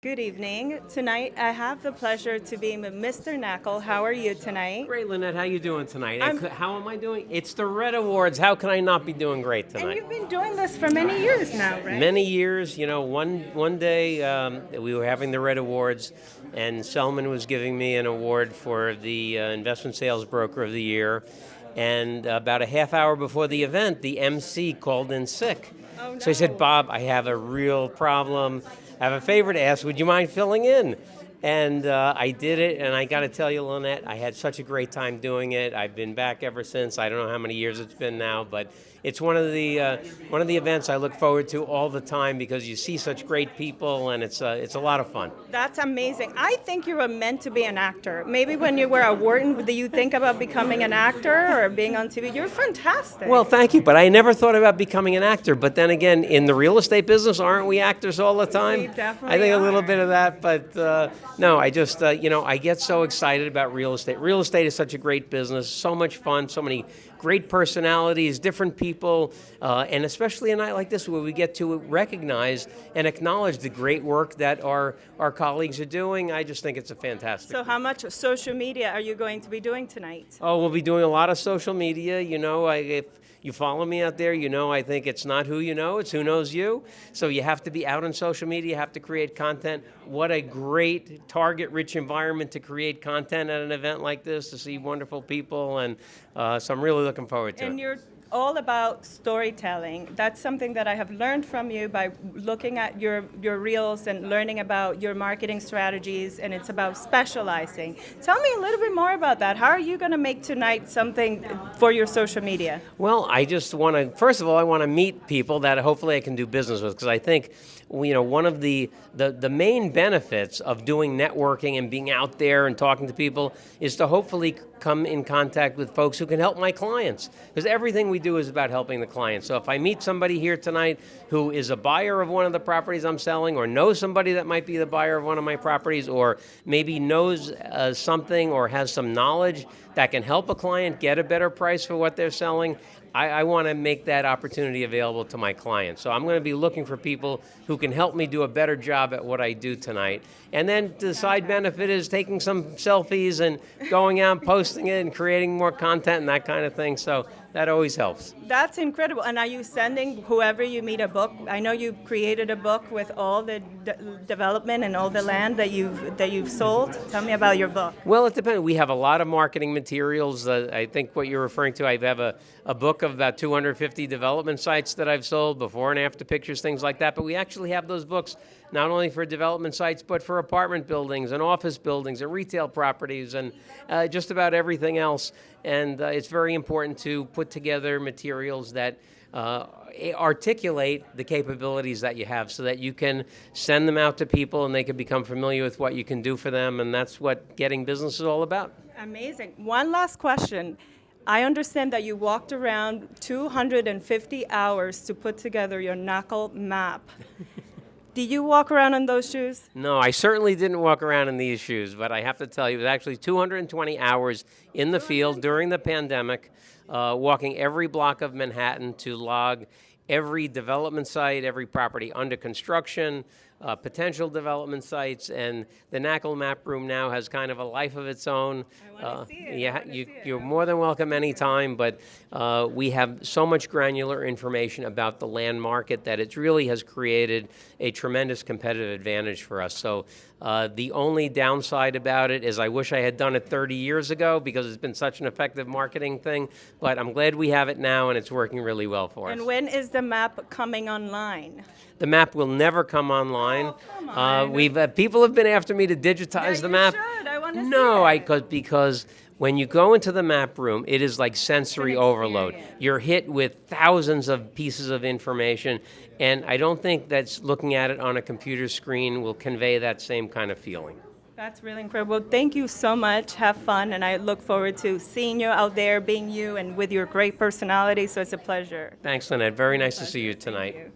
Good evening. Tonight, I have the pleasure to be with Mr. Knakal. How are you tonight? Great, Lynette. How you doing tonight? I'm- How am I doing? It's the Red Awards. How can I not be doing great And tonight? you've been doing this for many years now, right? Many years. One day we were having the Red Awards, and Selman was giving me an award for the Investment Sales Broker of the Year. And about a half hour before the event, the MC called in sick. Oh, no. So he said, "Bob, I have a real problem. I have a favor to ask. Would you mind filling in?" And I did it, and I got to tell you, Lynette, I had such a great time doing it. I've been back ever since. I don't know how many years it's been now, but it's one of the events I look forward to all the time because you see such great people, and it's a lot of fun. That's amazing. I think you were meant to be an actor. Maybe when you were at Wharton, did you think about becoming an actor or being on TV? You're fantastic. Well, thank you, but I never thought about becoming an actor. But then again, in the real estate business, aren't we actors all the time? We definitely I think a little are. bit of that, but no, I just, I get so excited about real estate. Real estate is such a great business, so much fun, so many great personalities, different people, and especially a night like this where we get to recognize and acknowledge the great work that our colleagues are doing. I just think it's a fantastic. So how much social media are you going to be doing tonight? Oh, we'll be doing a lot of social media. If you follow me out there, I think it's not who you know, it's who knows you. So you have to be out on social media, you have to create content. What a great target-rich environment to create content at an event like this, to see wonderful people, and so I'm really looking forward to And it. you're all about storytelling. That's something that I have learned from you by looking at your reels and learning about your marketing strategies, and it's about specializing. Tell me a little bit more about that. How are you going to make tonight something for your social media? Well, I just want to, first of all, I want to meet people that hopefully I can do business with, because I think, one of the main benefits of doing networking and being out there and talking to people is to hopefully come in contact with folks who can help my clients, because everything we do is about helping the client. So if I meet somebody here tonight who is a buyer of one of the properties I'm selling, or knows somebody that might be the buyer of one of my properties, or maybe knows something or has some knowledge that can help a client get a better price for what they're selling, I want to make that opportunity available to my clients. So I'm going to be looking for people who can help me do a better job at what I do tonight. And then the side benefit is taking some selfies and going out and posting it and creating more content and that kind of thing. So that always helps. That's incredible. And are you sending whoever you meet a book? I know you created a book with all the development and all the land that you've sold. Tell me about your book. Well, it depends. We have a lot of marketing materials. I think what you're referring to, I have a book of about 250 development sites that I've sold, before and after pictures, things like that. But we actually have those books not only for development sites, but for apartment buildings and office buildings and retail properties and just about everything else. And it's very important to put together materials that articulate the capabilities that you have, so that you can send them out to people and they can become familiar with what you can do for them. And that's what getting business is all about. Amazing. One last question. I understand that you walked around 250 hours to put together your Knakal map. Did you walk around in those shoes? No, I certainly didn't walk around in these shoes, but I have to tell you, it was actually 220 hours in the field during the pandemic, walking every block of Manhattan to log every development site, every property under construction, potential development sites, and the Knakal map room now has kind of a life of its own. I want to see it. Yeah, you're more than welcome anytime, but we have so much granular information about the land market that it really has created a tremendous competitive advantage for us. So the only downside about it is I wish I had done it 30 years ago, because it's been such an effective marketing thing, but I'm glad we have it now, and it's working really well for us. And when is the map coming online? The map will never come online. Oh, come on. People have been after me to digitize the map. Should. I want to No, see it. because when you go into the map room, it is like sensory overload. You're hit with thousands of pieces of information, and I don't think that's looking at it on a computer screen will convey that same kind of feeling. That's really incredible. Thank you so much. Have fun, and I look forward to seeing you out there, being you, and with your great personality. So it's a pleasure. Thanks, Lynette. Very nice to see you tonight. Thank you.